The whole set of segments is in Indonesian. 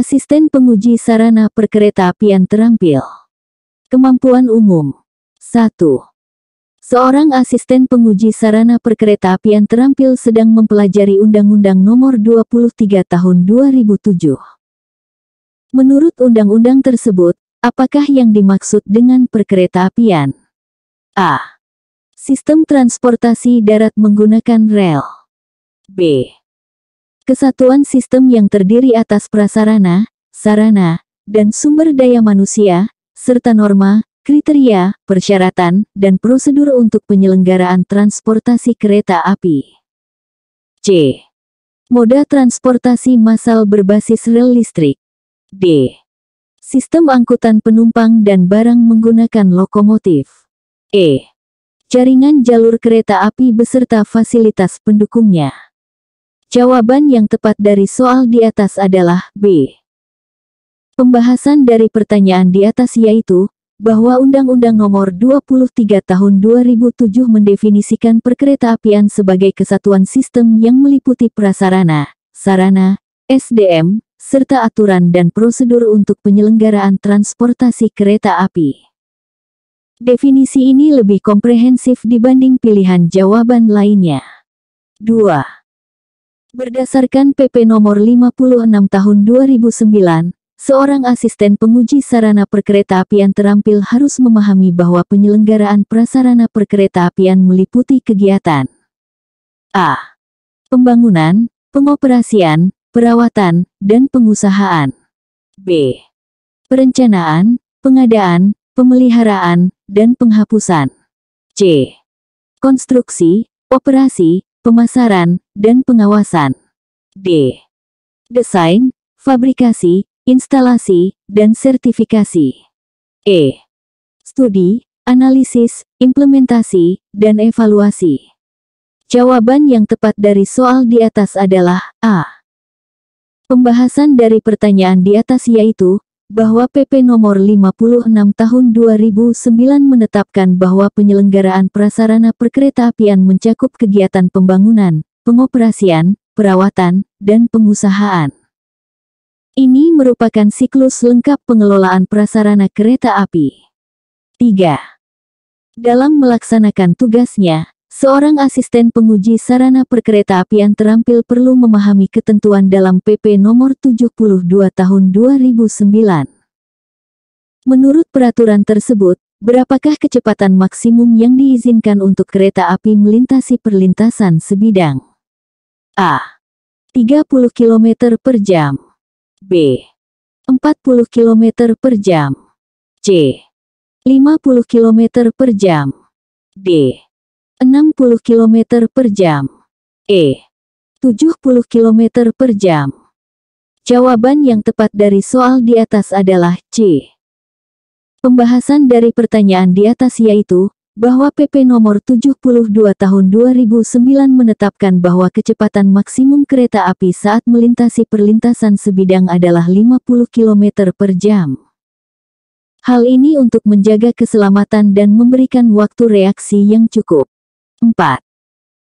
Asisten penguji sarana perkeretaapian terampil. Kemampuan umum. 1. Seorang asisten penguji sarana perkeretaapian terampil sedang mempelajari Undang-Undang Nomor 23 Tahun 2007. Menurut undang-undang tersebut, apakah yang dimaksud dengan perkeretaapian? A. Sistem transportasi darat menggunakan rel. B. Kesatuan sistem yang terdiri atas prasarana, sarana, dan sumber daya manusia, serta norma, kriteria, persyaratan, dan prosedur untuk penyelenggaraan transportasi kereta api. C. Moda transportasi massal berbasis rel listrik. D. Sistem angkutan penumpang dan barang menggunakan lokomotif. E. Jaringan jalur kereta api beserta fasilitas pendukungnya. Jawaban yang tepat dari soal di atas adalah B. Pembahasan dari pertanyaan di atas yaitu, bahwa Undang-Undang Nomor 23 Tahun 2007 mendefinisikan perkeretaapian sebagai kesatuan sistem yang meliputi prasarana, sarana, SDM, serta aturan dan prosedur untuk penyelenggaraan transportasi kereta api. Definisi ini lebih komprehensif dibanding pilihan jawaban lainnya. 2. Berdasarkan PP Nomor 56 Tahun 2009, seorang asisten penguji sarana perkeretaapian terampil harus memahami bahwa penyelenggaraan prasarana perkeretaapian meliputi kegiatan A. Pembangunan, pengoperasian, perawatan, dan pengusahaan. B. Perencanaan, pengadaan, pemeliharaan, dan penghapusan. C. Konstruksi, operasi, pemasaran, dan pengawasan. D. Desain, fabrikasi, instalasi, dan sertifikasi. E. Studi, analisis, implementasi, dan evaluasi. Jawaban yang tepat dari soal di atas adalah A. Pembahasan dari pertanyaan di atas yaitu, bahwa PP Nomor 56 Tahun 2009 menetapkan bahwa penyelenggaraan prasarana perkeretaapian mencakup kegiatan pembangunan, pengoperasian, perawatan, dan pengusahaan. Ini merupakan siklus lengkap pengelolaan prasarana kereta api. 3. Dalam melaksanakan tugasnya, seorang asisten penguji sarana perkeretaapian terampil perlu memahami ketentuan dalam PP Nomor 72 Tahun 2009. Menurut peraturan tersebut, berapakah kecepatan maksimum yang diizinkan untuk kereta api melintasi perlintasan sebidang? A. 30 km per jam. B. 40 km per jam. C. 50 km per jam. D. 60 km per jam. E. 70 km per jam. Jawaban yang tepat dari soal di atas adalah C. Pembahasan dari pertanyaan di atas yaitu, bahwa PP Nomor 72 Tahun 2009 menetapkan bahwa kecepatan maksimum kereta api saat melintasi perlintasan sebidang adalah 50 km per jam. Hal ini untuk menjaga keselamatan dan memberikan waktu reaksi yang cukup. 4.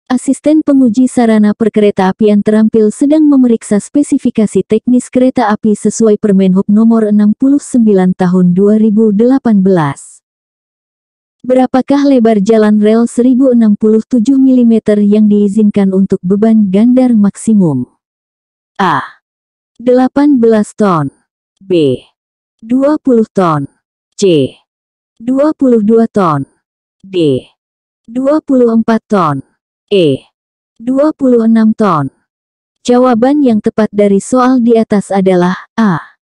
Asisten penguji sarana perkeretaapian terampil sedang memeriksa spesifikasi teknis kereta api sesuai Permenhub Nomor 69 Tahun 2018. Berapakah lebar jalan rel 1067 mm yang diizinkan untuk beban gandar maksimum? A. 18 ton. B. 20 ton. C. 22 ton. D. 24 ton. E. 26 ton. Jawaban yang tepat dari soal di atas adalah A.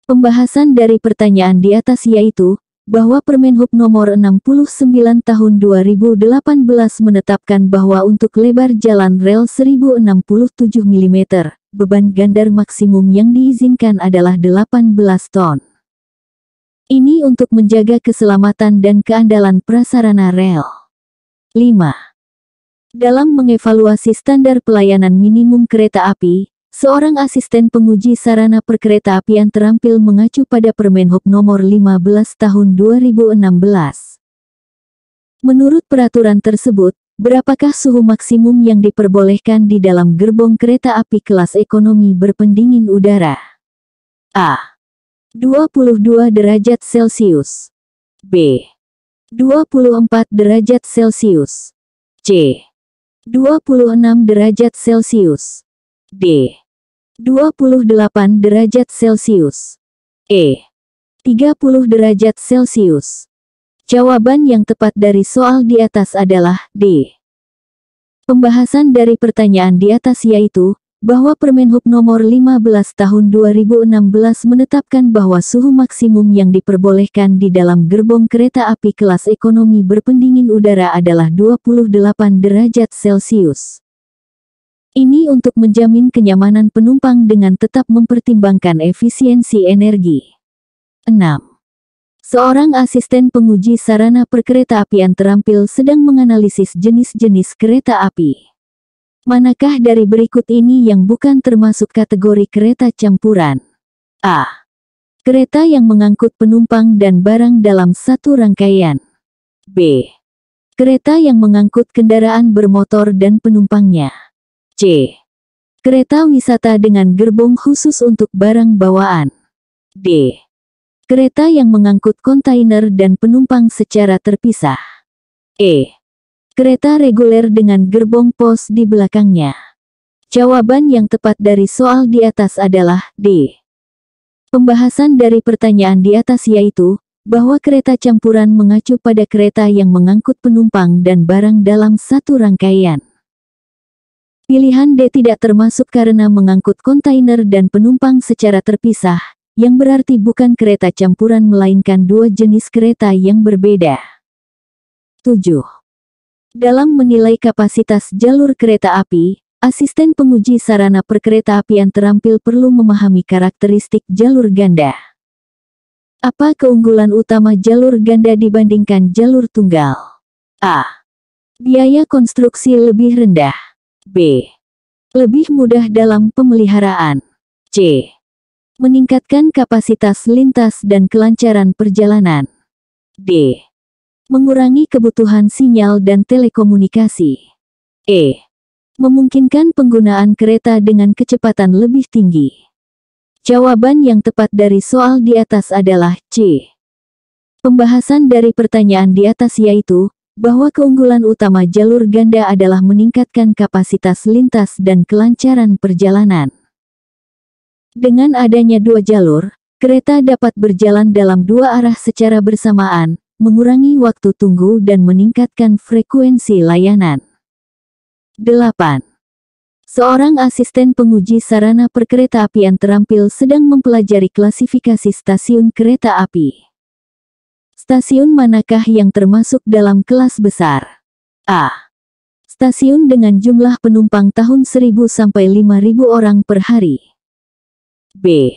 Pembahasan dari pertanyaan di atas yaitu, bahwa Permenhub Nomor 69 Tahun 2018 menetapkan bahwa untuk lebar jalan rel 1067 mm, beban gandar maksimum yang diizinkan adalah 18 ton. Ini untuk menjaga keselamatan dan keandalan prasarana rel. 5. Dalam mengevaluasi standar pelayanan minimum kereta api, seorang asisten penguji sarana perkeretaapian terampil mengacu pada Permenhub Nomor 15 Tahun 2016. Menurut peraturan tersebut, berapakah suhu maksimum yang diperbolehkan di dalam gerbong kereta api kelas ekonomi berpendingin udara? A. 22 derajat Celcius. B. 24 derajat Celcius. C. 26 derajat Celcius. D. 28 derajat Celcius. E. 30 derajat Celcius. Jawaban yang tepat dari soal di atas adalah D. Pembahasan dari pertanyaan di atas yaitu, bahwa Permenhub nomor 15 tahun 2016 menetapkan bahwa suhu maksimum yang diperbolehkan di dalam gerbong kereta api kelas ekonomi berpendingin udara adalah 28 derajat Celcius. Ini untuk menjamin kenyamanan penumpang dengan tetap mempertimbangkan efisiensi energi. 6. Seorang asisten penguji sarana perkeretaapian terampil sedang menganalisis jenis-jenis kereta api. Manakah dari berikut ini yang bukan termasuk kategori kereta campuran? A. Kereta yang mengangkut penumpang dan barang dalam satu rangkaian. B. Kereta yang mengangkut kendaraan bermotor dan penumpangnya. C. Kereta wisata dengan gerbong khusus untuk barang bawaan. D. Kereta yang mengangkut kontainer dan penumpang secara terpisah. E. Kereta reguler dengan gerbong pos di belakangnya. Jawaban yang tepat dari soal di atas adalah D. Pembahasan dari pertanyaan di atas yaitu, bahwa kereta campuran mengacu pada kereta yang mengangkut penumpang dan barang dalam satu rangkaian. Pilihan D tidak termasuk karena mengangkut kontainer dan penumpang secara terpisah, yang berarti bukan kereta campuran melainkan dua jenis kereta yang berbeda. 7. Dalam menilai kapasitas jalur kereta api, asisten penguji sarana perkeretaapian terampil perlu memahami karakteristik jalur ganda. Apa keunggulan utama jalur ganda dibandingkan jalur tunggal? A. Biaya konstruksi lebih rendah. B. Lebih mudah dalam pemeliharaan. C. Meningkatkan kapasitas lintas dan kelancaran perjalanan. D. Mengurangi kebutuhan sinyal dan telekomunikasi. E. Memungkinkan penggunaan kereta dengan kecepatan lebih tinggi. Jawaban yang tepat dari soal di atas adalah C. Pembahasan dari pertanyaan di atas yaitu, bahwa keunggulan utama jalur ganda adalah meningkatkan kapasitas lintas dan kelancaran perjalanan. Dengan adanya dua jalur, kereta dapat berjalan dalam dua arah secara bersamaan, mengurangi waktu tunggu dan meningkatkan frekuensi layanan. 8. Seorang asisten penguji sarana perkeretaapian terampil sedang mempelajari klasifikasi stasiun kereta api. Stasiun manakah yang termasuk dalam kelas besar? A. Stasiun dengan jumlah penumpang tahun 1000 sampai 5000 orang per hari. B.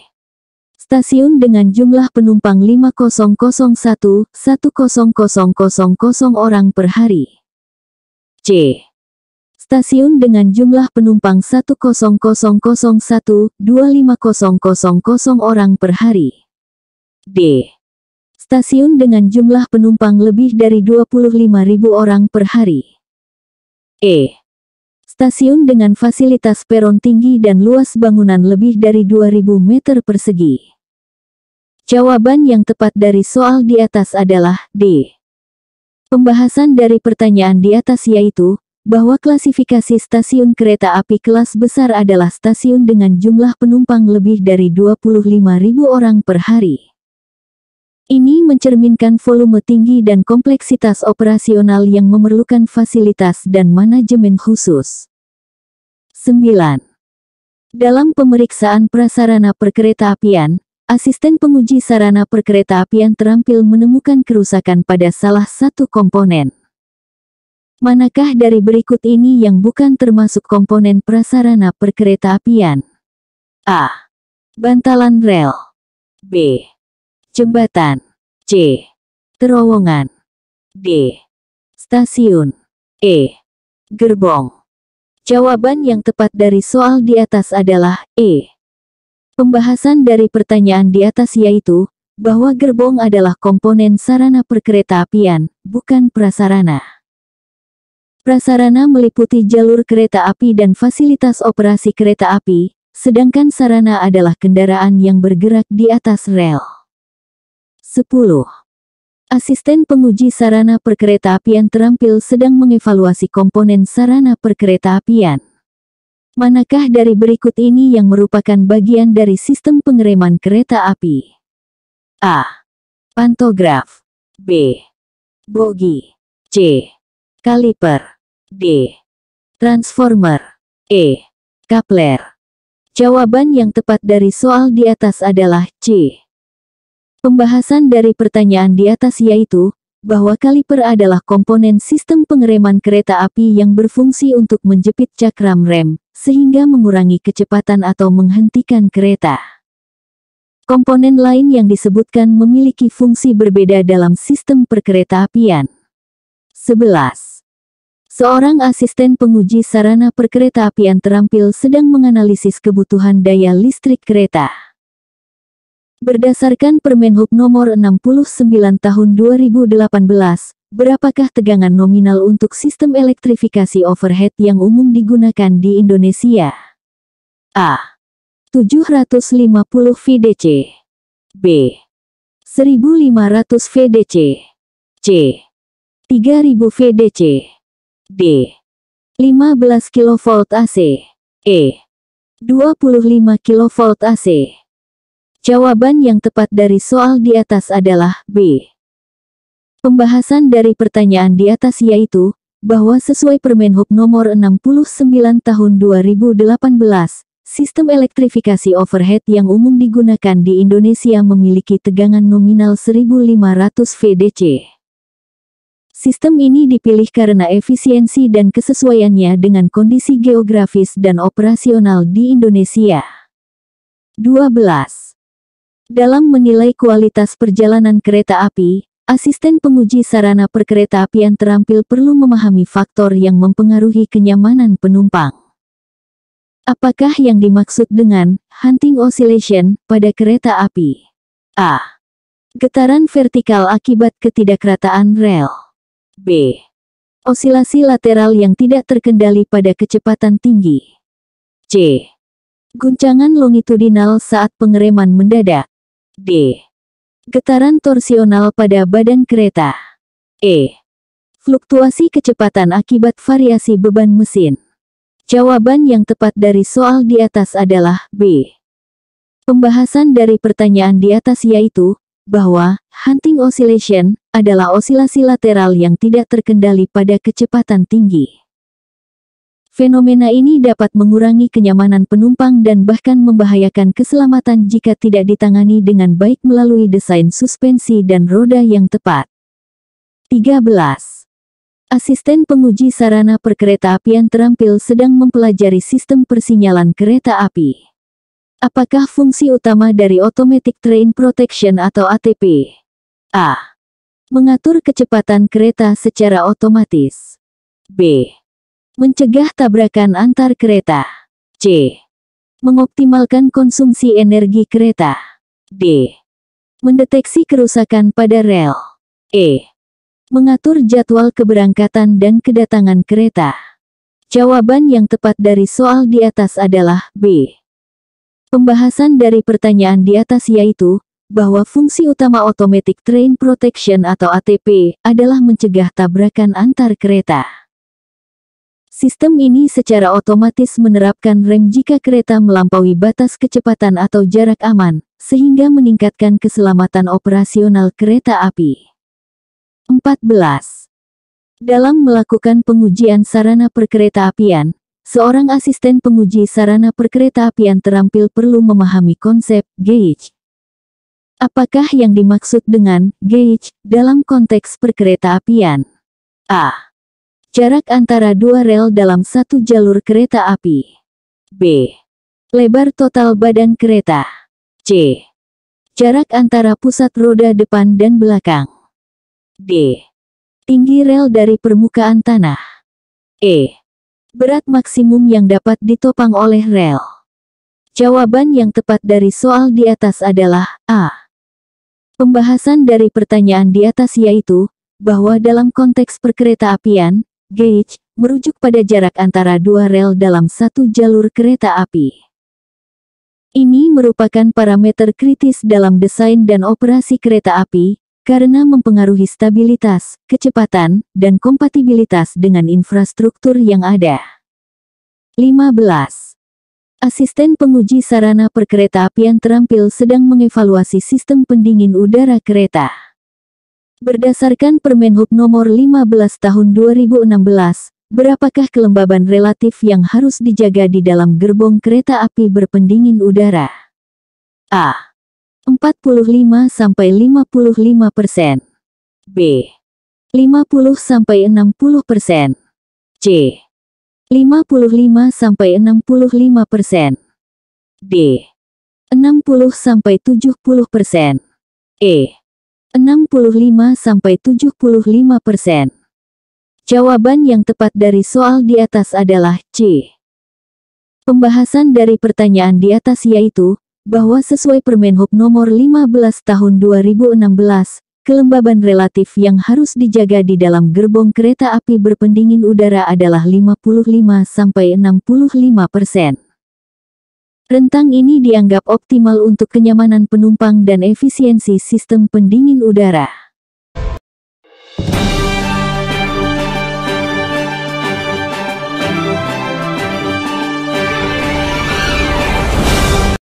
Stasiun dengan jumlah penumpang 5001-10000 orang per hari. C. Stasiun dengan jumlah penumpang 10001-25000 orang per hari. D. Stasiun dengan jumlah penumpang lebih dari 25.000 orang per hari. E. Stasiun dengan fasilitas peron tinggi dan luas bangunan lebih dari 2000 meter persegi. Jawaban yang tepat dari soal di atas adalah D. Pembahasan dari pertanyaan di atas yaitu, bahwa klasifikasi stasiun kereta api kelas besar adalah stasiun dengan jumlah penumpang lebih dari 25.000 orang per hari. Ini mencerminkan volume tinggi dan kompleksitas operasional yang memerlukan fasilitas dan manajemen khusus. 9. Dalam pemeriksaan prasarana perkeretaapian, asisten penguji sarana perkeretaapian terampil menemukan kerusakan pada salah satu komponen. Manakah dari berikut ini yang bukan termasuk komponen prasarana perkeretaapian? A. Bantalan rel. B. Jembatan. C. Terowongan. D. Stasiun. E. Gerbong. Jawaban yang tepat dari soal di atas adalah E. Pembahasan dari pertanyaan di atas yaitu, bahwa gerbong adalah komponen sarana perkeretaapian, bukan prasarana. Prasarana meliputi jalur kereta api dan fasilitas operasi kereta api, sedangkan sarana adalah kendaraan yang bergerak di atas rel. 10. Asisten penguji sarana perkeretaapian terampil sedang mengevaluasi komponen sarana perkeretaapian. Manakah dari berikut ini yang merupakan bagian dari sistem pengereman kereta api? A. Pantograf. B. Bogi. C. Kaliper. D. Transformer. E. Kapler. Jawaban yang tepat dari soal di atas adalah C. Pembahasan dari pertanyaan di atas yaitu, bahwa kaliper adalah komponen sistem pengereman kereta api yang berfungsi untuk menjepit cakram rem, sehingga mengurangi kecepatan atau menghentikan kereta. Komponen lain yang disebutkan memiliki fungsi berbeda dalam sistem perkeretaapian. 11. Seorang asisten penguji sarana perkeretaapian terampil sedang menganalisis kebutuhan daya listrik kereta. Berdasarkan Permenhub Nomor 69 Tahun 2018, berapakah tegangan nominal untuk sistem elektrifikasi overhead yang umum digunakan di Indonesia? A. 750 VDC. B. 1500 VDC. C. 3000 VDC. D. 15 kV AC. E. 25 kV AC. Jawaban yang tepat dari soal di atas adalah B. Pembahasan dari pertanyaan di atas yaitu, bahwa sesuai Permenhub Nomor 69 Tahun 2018, sistem elektrifikasi overhead yang umum digunakan di Indonesia memiliki tegangan nominal 1500 VDC. Sistem ini dipilih karena efisiensi dan kesesuaiannya dengan kondisi geografis dan operasional di Indonesia. 12. Dalam menilai kualitas perjalanan kereta api, asisten penguji sarana perkeretaapian terampil perlu memahami faktor yang mempengaruhi kenyamanan penumpang. Apakah yang dimaksud dengan hunting oscillation pada kereta api? A. Getaran vertikal akibat ketidakrataan rel. B. Osilasi lateral yang tidak terkendali pada kecepatan tinggi. C. Guncangan longitudinal saat pengereman mendadak. D. Getaran torsional pada badan kereta. E. Fluktuasi kecepatan akibat variasi beban mesin. Jawaban yang tepat dari soal di atas adalah B. Pembahasan dari pertanyaan di atas yaitu, bahwa hunting oscillation adalah osilasi lateral yang tidak terkendali pada kecepatan tinggi. Fenomena ini dapat mengurangi kenyamanan penumpang dan bahkan membahayakan keselamatan jika tidak ditangani dengan baik melalui desain suspensi dan roda yang tepat. 13. Asisten penguji sarana perkeretaapian terampil sedang mempelajari sistem persinyalan kereta api. Apakah fungsi utama dari Automatic Train Protection atau ATP? A. Mengatur kecepatan kereta secara otomatis. B. Mencegah tabrakan antar kereta. C. Mengoptimalkan konsumsi energi kereta. D. Mendeteksi kerusakan pada rel. E. Mengatur jadwal keberangkatan dan kedatangan kereta. Jawaban yang tepat dari soal di atas adalah B. Pembahasan dari pertanyaan di atas yaitu, bahwa fungsi utama Automatic Train Protection atau ATP adalah mencegah tabrakan antar kereta. Sistem ini secara otomatis menerapkan rem jika kereta melampaui batas kecepatan atau jarak aman, sehingga meningkatkan keselamatan operasional kereta api. 14. Dalam melakukan pengujian sarana perkeretaapian, seorang asisten penguji sarana perkeretaapian terampil perlu memahami konsep gauge. Apakah yang dimaksud dengan gauge dalam konteks perkeretaapian? A. Jarak antara dua rel dalam satu jalur kereta api. B. Lebar total badan kereta. C. Jarak antara pusat roda depan dan belakang. D. Tinggi rel dari permukaan tanah. E. Berat maksimum yang dapat ditopang oleh rel. Jawaban yang tepat dari soal di atas adalah A. Pembahasan dari pertanyaan di atas yaitu, bahwa dalam konteks perkeretaapian, gauge merujuk pada jarak antara dua rel dalam satu jalur kereta api. Ini merupakan parameter kritis dalam desain dan operasi kereta api, karena mempengaruhi stabilitas, kecepatan, dan kompatibilitas dengan infrastruktur yang ada. 15. Asisten penguji sarana perkeretaapian terampil sedang mengevaluasi sistem pendingin udara kereta. Berdasarkan Permenhub Nomor 15 Tahun 2016, berapakah kelembaban relatif yang harus dijaga di dalam gerbong kereta api berpendingin udara? A. 45–55%. B. 50–60%. C. 55–65%. D. 60–70%. E. 65–75%. Jawaban yang tepat dari soal di atas adalah C. Pembahasan dari pertanyaan di atas yaitu, bahwa sesuai Permenhub Nomor 15 Tahun 2016, kelembaban relatif yang harus dijaga di dalam gerbong kereta api berpendingin udara adalah 55–65%. Rentang ini dianggap optimal untuk kenyamanan penumpang dan efisiensi sistem pendingin udara.